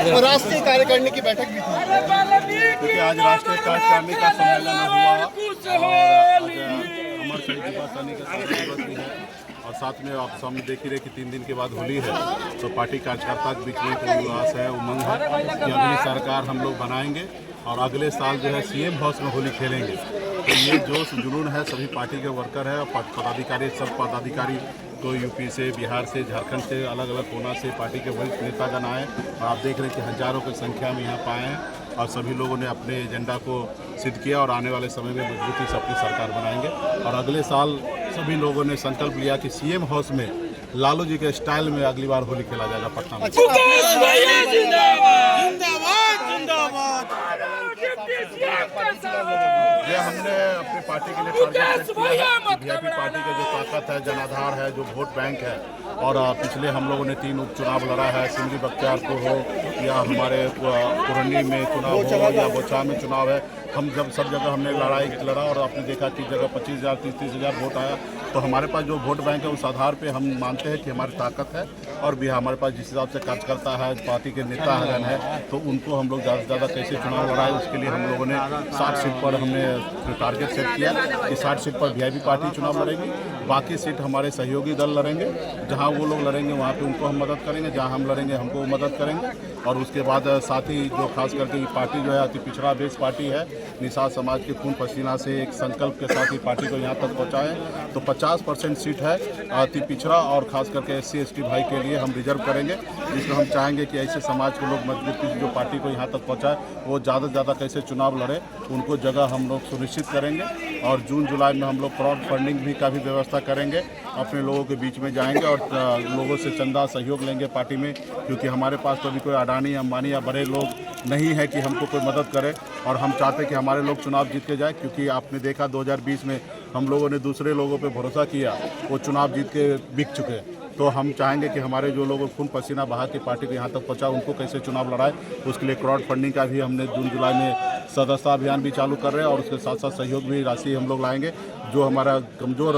और राष्ट्रीय कार्यकारिणी की बैठक भी थी, क्योंकि आज राष्ट्रीय कार्यकारिणी का सम्मेलन हुआ और अमर शहीद दिवस सैनिक दिवस भी है और साथ में आप सामने देख ही रहे कि 3 दिन के बाद होली है, तो पार्टी कार्यकर्ता के बीच में एक उल्लास है, उमंग है कि अगली सरकार हम लोग बनाएंगे और अगले साल जो है सीएम हाउस में होली खेलेंगे। तो ये जोश जुनून है, सभी पार्टी के वर्कर है, पदाधिकारी, सब पदाधिकारी तो यूपी से, बिहार से, झारखंड से, अलग अलग कोना से पार्टी के वरिष्ठ नेतागण आए और आप देख रहे हैं कि हजारों की संख्या में यहाँ पाए हैं और सभी लोगों ने अपने एजेंडा को सिद्ध किया और आने वाले समय में मजबूती से अपनी सरकार बनाएंगे। और अगले साल सभी लोगों ने संकल्प लिया कि सीएम हाउस में लालू जी के स्टाइल में अगली बार होली खेला जाएगा पटना में। ये हमने अपनी पार्टी के लिए टारगेट सेट किया है कि वीआईपी पार्टी का जो ताकत है, जनाधार है, जो वोट बैंक है और पिछले हम लोगों ने 3 उपचुनाव लड़ा है, सिमरी बख्तियारपुर हो या हमारे पुरनी में चुनाव हो या बोचा में चुनाव है, हम जब सब जगह हमने लड़ा और आपने देखा कि जगह 25,000 30,000 वोट आया। तो हमारे पास जो वोट बैंक है उस आधार पे हम मानते हैं कि हमारी ताकत है और भी हमारे पास जिस हिसाब से कार्यकर्ता है, पार्टी के नेता है, तो उनको हम लोग ज़्यादा से ज़्यादा कैसे चुनाव लड़ाए, उसके लिए हम लोगों ने 60 सीट पर हमने टारगेट सेट किया कि 60 सीट पर वीआईपी पार्टी चुनाव लड़ेगी, बाकी सीट हमारे सहयोगी दल लड़ेंगे। जहाँ वो लोग लड़ेंगे वहाँ पे उनको हम मदद करेंगे, जहाँ हम लड़ेंगे हमको वो मदद करेंगे। और उसके बाद साथ ही जो खास करके ये पार्टी जो है अति पिछड़ा बेस पार्टी है, निषाद समाज के खून पसीना से एक संकल्प के साथ ही पार्टी को यहाँ तक पहुँचाएँ, तो 50% सीट है अति पिछड़ा और खास करके SC ST भाई के लिए हम रिजर्व करेंगे, जिसमें हम चाहेंगे कि ऐसे समाज के लोग मजबूती से जो पार्टी को यहाँ तक पहुँचाए वो ज़्यादा से ज़्यादा कैसे चुनाव लड़े, उनको जगह हम लोग सुनिश्चित करेंगे। और जून जुलाई में हम लोग क्राउड फंडिंग भी का भी व्यवस्था करेंगे, अपने लोगों के बीच में जाएंगे और लोगों से चंदा सहयोग लेंगे पार्टी में, क्योंकि हमारे पास तो अभी कोई अडानी अंबानी या बड़े लोग नहीं है कि हमको कोई मदद करे और हम चाहते हैं कि हमारे लोग चुनाव जीत के जाए। क्योंकि आपने देखा 2020 में हम लोगों ने दूसरे लोगों पे भरोसा किया, वो चुनाव जीत के बिक चुके। तो हम चाहेंगे कि हमारे जो लोग खून पसीना बहा के पार्टी को यहाँ तक पहुँचा, उनको कैसे चुनाव लड़ाए, उसके लिए क्राउड फंडिंग का भी हमने जून जुलाई में सदस्यता अभियान भी चालू कर रहे हैं और उसके साथ साथ सहयोग भी राशि हम लोग लाएंगे। जो हमारा कमज़ोर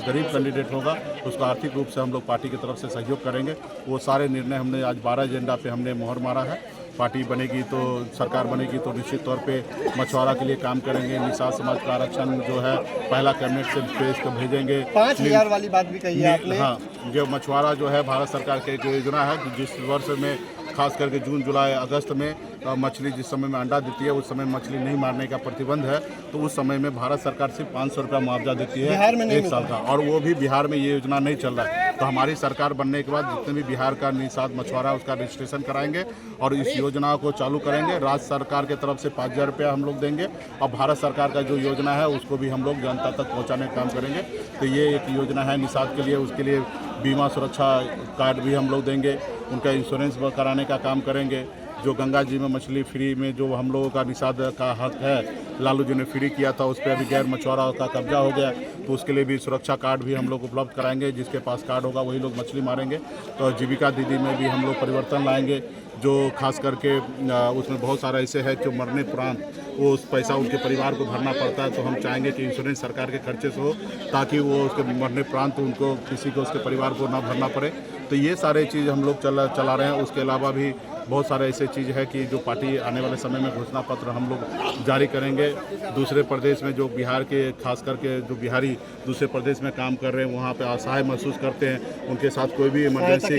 गरीब कैंडिडेट होगा उसको आर्थिक रूप से हम लोग पार्टी की तरफ से सहयोग करेंगे। वो सारे निर्णय हमने आज 12 एजेंडा पे हमने मोहर मारा है। पार्टी बनेगी तो सरकार बनेगी तो निश्चित तौर पे मछुआरा के लिए काम करेंगे, निषाद समाज का आरक्षण जो है पहला कैबिनेट से पेश को भेजेंगे। 5,000 वाली बात भी कही है आपने। हाँ, जो मछुआरा जो है भारत सरकार की एक योजना है, जिस वर्ष में खास करके जून जुलाई अगस्त में मछली जिस समय में अंडा देती है उस समय मछली नहीं मारने का प्रतिबंध है, तो उस समय में भारत सरकार सिर्फ 500 रुपया मुआवजा देती है 1 साल का, और वो भी बिहार में ये योजना नहीं चल रहा है। तो हमारी सरकार बनने के बाद जितने भी बिहार का निषाद मछुआरा उसका रजिस्ट्रेशन कराएंगे और इस योजना को चालू करेंगे। राज्य सरकार की तरफ से 5,000 रुपया हम लोग देंगे और भारत सरकार का जो योजना है उसको भी हम लोग जनता तक पहुँचाने का काम करेंगे। तो ये एक योजना है निषाद के लिए, उसके लिए बीमा सुरक्षा कार्ड भी हम लोग देंगे, उनका इंश्योरेंस कराने का काम करेंगे। जो गंगा जी में मछली फ्री में जो हम लोगों का निषाद का हक है, लालू जी ने फ्री किया था, उस पर अभी गैर मछुआरा का कब्जा हो गया, तो उसके लिए भी सुरक्षा कार्ड भी हम लोग उपलब्ध कराएंगे। जिसके पास कार्ड होगा वही लोग मछली मारेंगे। तो जीविका दीदी में भी हम लोग परिवर्तन लाएंगे, जो खास करके उसमें बहुत सारा ऐसे है जो मरने उपरांत वो उस पैसा उनके परिवार को भरना पड़ता है। तो हम चाहेंगे कि इंश्योरेंस सरकार के खर्चे से हो, ताकि वो उसके मरने उपरांत उनको किसी को उसके परिवार को ना भरना पड़े। तो ये सारे चीज़ हम लोग चला रहे हैं। उसके अलावा भी बहुत सारे ऐसे चीज़ है कि जो पार्टी आने वाले समय में घोषणा पत्र हम लोग जारी करेंगे। दूसरे प्रदेश में जो बिहार के खास करके जो बिहारी दूसरे प्रदेश में काम कर रहे हैं, वहाँ पे असहाय महसूस करते हैं, उनके साथ कोई भी इमरजेंसी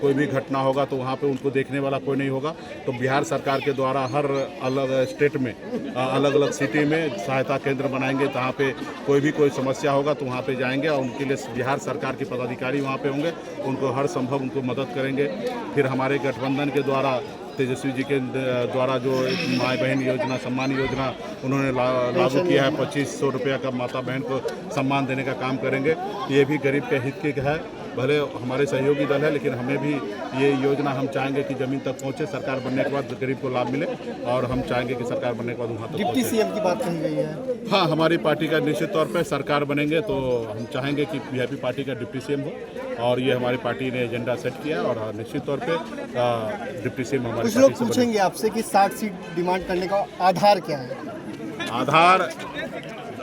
कोई भी घटना होगा तो वहाँ पे उनको देखने वाला कोई नहीं होगा। तो बिहार सरकार के द्वारा हर अलग स्टेट में अलग अलग सिटी में सहायता केंद्र बनाएंगे, जहाँ पे कोई समस्या होगा तो वहाँ पे जाएंगे और उनके लिए बिहार सरकार के पदाधिकारी वहाँ पे होंगे, उनको हर संभव उनको मदद करेंगे। फिर हमारे गठबंधन के द्वारा तेजस्वी जी के द्वारा जो माँ बहन योजना, सम्मान योजना उन्होंने लागू किया है, 2500 रुपया का माता बहन को सम्मान देने का काम करेंगे। ये भी गरीब के हित की है, भले हमारे सहयोगी दल है लेकिन हमें भी ये योजना हम चाहेंगे कि ज़मीन तक पहुँचे, सरकार बनने के बाद गरीब को लाभ मिले और हम चाहेंगे कि सरकार बनने के बाद वहाँ तक डिप्टी सीएम की बात कही गई है। हाँ, हमारी पार्टी का निश्चित तौर पे सरकार बनेंगे तो हम चाहेंगे कि वीआईपी पार्टी का डिप्टी सीएम हो, और ये हमारी पार्टी ने एजेंडा सेट किया और निश्चित तौर पे डिप्टी सीएम हमारे कुछ लोग पूछेंगे आपसे कि 60 सीट डिमांड करने का आधार क्या है? आधार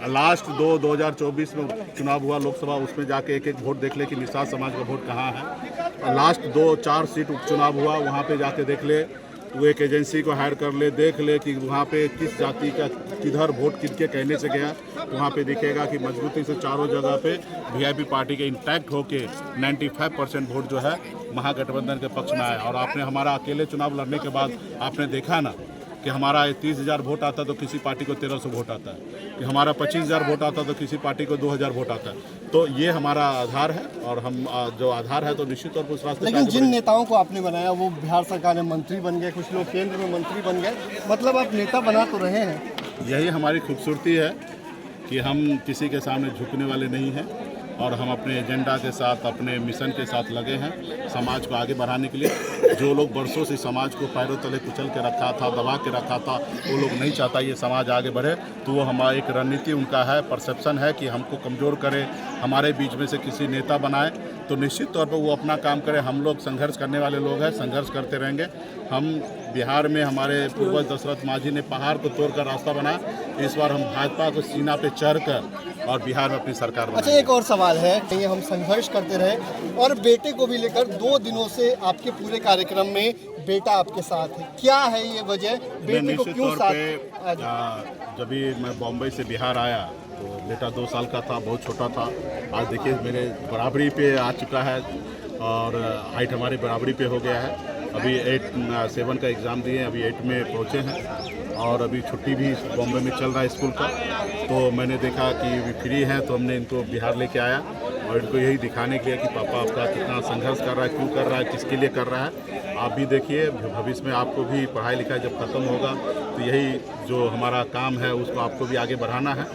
लास्ट 2024 में चुनाव हुआ लोकसभा, उसमें जाके एक एक वोट देख ले कि निषाद समाज का वोट कहाँ है। लास्ट 2-4 सीट उपचुनाव हुआ, वहाँ पे जाके देख ले, वो एक एजेंसी को हायर कर ले, देख ले कि वहाँ पे किस जाति का किधर वोट किसके कहने से गया। वहाँ पे दिखेगा कि मजबूती से चारों जगह पे वीआईपी पार्टी के इंटैक्ट होके 95% वोट जो है महागठबंधन के पक्ष में आया। और आपने हमारा अकेले चुनाव लड़ने के बाद आपने देखा ना कि हमारा 30,000 वोट आता तो किसी पार्टी को 1,300 वोट आता है, कि हमारा 25,000 वोट आता तो किसी पार्टी को 2,000 वोट आता है। तो ये हमारा आधार है, और हम जो आधार है तो निश्चित तौर पर उस रास्ते। लेकिन जिन नेताओं को आपने बनाया वो बिहार सरकार में मंत्री बन गए, कुछ लोग केंद्र में मंत्री बन गए, मतलब आप नेता बना तो रहे हैं। यही हमारी खूबसूरती है कि हम किसी के सामने झुकने वाले नहीं हैं, और हम अपने एजेंडा के साथ, अपने मिशन के साथ लगे हैं समाज को आगे बढ़ाने के लिए। जो लोग बरसों से समाज को पैरों तले कुचल के रखा था, दबा के रखा था, वो लोग नहीं चाहता ये समाज आगे बढ़े। तो वो हमारा एक रणनीति उनका है, परसेप्शन है कि हमको कमज़ोर करे, हमारे बीच में से किसी नेता बनाए। तो निश्चित तौर पर वो अपना काम करे। हम लोग संघर्ष करने वाले लोग हैं, संघर्ष करते रहेंगे। हम बिहार में हमारे पूर्वज दशरथ मांझी ने पहाड़ को तोड़कर रास्ता बनाया, इस बार हम भाजपा को सीना पे चढ़कर और बिहार में अपनी सरकार बनाएंगे। अच्छा, एक और सवाल है, ये हम संघर्ष करते रहे और बेटे को भी लेकर 2 दिनों से आपके पूरे कार्यक्रम में बेटा आपके साथ है, क्या है ये वजह, बेटे को क्यों साथ? जब भी मैं बॉम्बे से बिहार आया तो बेटा 2 साल का था, बहुत छोटा था। आज देखिए मेरे बराबरी पे आ चुका है, और हाइट हमारे बराबरी पे हो गया है। अभी 7 का एग्ज़ाम दिए, अभी 8 में पहुँचे हैं, और अभी छुट्टी भी बॉम्बे में चल रहा है स्कूल का। तो मैंने देखा कि वे फ्री हैं, तो हमने इनको बिहार लेके आया, और इनको यही दिखाने के लिए कि पापा आपका कितना संघर्ष कर रहा है, क्यों कर रहा है, किसके लिए कर रहा है। आप भी देखिए, भविष्य में आपको भी पढ़ाई लिखाई जब ख़त्म होगा तो यही जो हमारा काम है उसको आपको भी आगे बढ़ाना है।